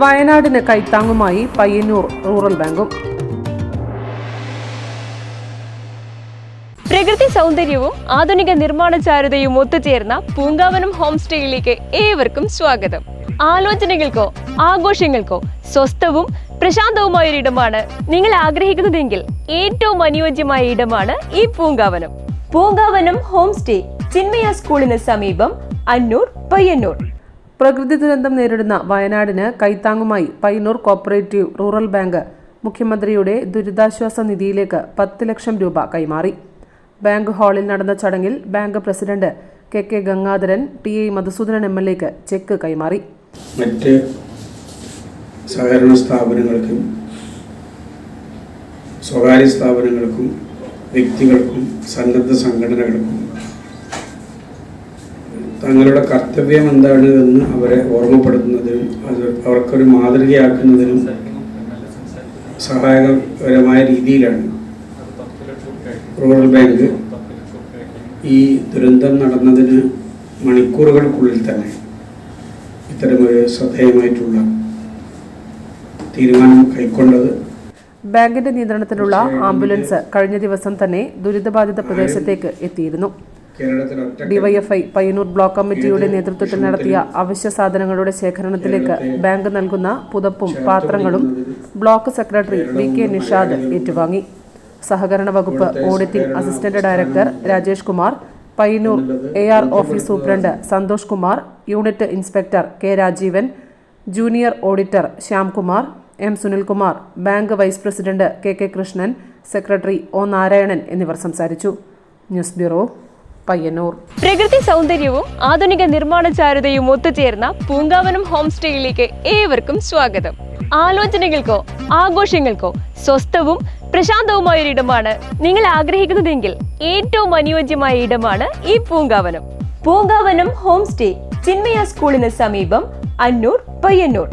വയനാടിന് കൈത്താങ്ങുമായി പയ്യന്നൂർ റൂറൽ ബാങ്കും. പ്രകൃതി സൗന്ദര്യവും ആധുനിക നിർമ്മാണ ചാരുതയും ഒത്തുചേർന്ന പൂങ്കാവനം ഹോം സ്റ്റേയിലേക്ക് ഏവർക്കും സ്വാഗതം. ആലോചനകൾക്കോ ആഘോഷങ്ങൾക്കോ സ്വസ്ഥവും പ്രശാന്തവുമായ ഒരിടമാണ് നിങ്ങൾ ആഗ്രഹിക്കുന്നതെങ്കിൽ ഏറ്റവും അനുയോജ്യമായ ഇടമാണ് ഈ പൂങ്കാവനം. പൂങ്കാവനം ഹോം സ്റ്റേ ചിന്മയ സ്കൂളിന് സമീപം, അന്നൂർ, പയ്യന്നൂർ. പ്രകൃതി ദുരന്തം നേരിടുന്ന വയനാടിന് കൈത്താങ്ങുമായി പയ്യന്നൂർ കോപ്പറേറ്റീവ് റൂറൽ ബാങ്ക് മുഖ്യമന്ത്രിയുടെ ദുരിതാശ്വാസ നിധിയിലേക്ക് 10 ലക്ഷം രൂപ കൈമാറി. ബാങ്ക് ഹാളിൽ നടന്ന ചടങ്ങിൽ bank president K Gangadharan T I. Madhusoodanan MLAക്ക് ചെക്ക് കൈമാറി. മറ്റ് സഹകരണ സ്ഥാപനങ്ങൾക്കും സ്വകാര്യ സ്ഥാപനങ്ങൾക്കും വ്യക്തികൾക്കും സന്നദ്ധ സംഘടനകൾക്കും തങ്ങളുടെ കർത്തവ്യം എന്താണ് എന്ന് അവരെ ഓർമ്മപ്പെടുത്തുന്നതിനും അവർക്കൊരു മാതൃകയാക്കുന്നതിനും സഹായകരമായ രീതിയിലാണ് റൂറൽ ബാങ്ക് ഈ ദുരന്തം നടന്നതിന് മണിക്കൂറുകൾക്കുള്ളിൽ തന്നെ ഇത്തരമൊരു ശ്രദ്ധേയമായിട്ടുള്ള തീരുമാനം കൈക്കൊണ്ടത്. ബാങ്കിന്റെ നിയന്ത്രണത്തിലുള്ള ആംബുലൻസ് കഴിഞ്ഞ ദിവസം തന്നെ ദുരിതബാധിത പ്രദേശത്തേക്ക് എത്തിയിരുന്നു. ഡിവൈഎഫ്ഐ പയ്യന്നൂർ ബ്ലോക്ക് കമ്മിറ്റിയുടെ നേതൃത്വത്തിൽ നടത്തിയ അവശ്യ സാധനങ്ങളുടെ ശേഖരണത്തിലേക്ക് ബാങ്ക് നൽകുന്ന പുതപ്പും പാത്രങ്ങളും ബ്ലോക്ക് സെക്രട്ടറി VK നിഷാദ് ഏറ്റുവാങ്ങി. സഹകരണ വകുപ്പ് auditing assistant director Rajesh Kumar, Payyanur AR office superintendent Santhosh Kumar, unit inspector K Rajeevan, junior auditor Shyamkumar, M Sunilkumar, bank vice president KK Krishnan, secretary O Narayanan എന്നിവർ സംസാരിച്ചു. News bureau, Payyanur. പ്രകൃതി സൗന്ദര്യവും ആധുനിക നിർമ്മാണ ചാരുതയും ഒത്തുചേർന്ന പൂങ്കാവനം ഹോം സ്റ്റേയിലേക്ക് ഏവർക്കും സ്വാഗതം. ആലോചനകൾക്കോ ആഘോഷങ്ങൾക്കോ സ്വസ്ഥവും പ്രശാന്തവുമായ ഒരിടമാണ് നിങ്ങൾ ആഗ്രഹിക്കുന്നതെങ്കിൽ ഏറ്റവും അനുയോജ്യമായ ഇടമാണ് ഈ പൂങ്കാവനം. പൂങ്കാവനം ഹോം സ്റ്റേ ചിന്മയ സ്കൂളിന് സമീപം, അന്നൂർ, പയ്യന്നൂർ.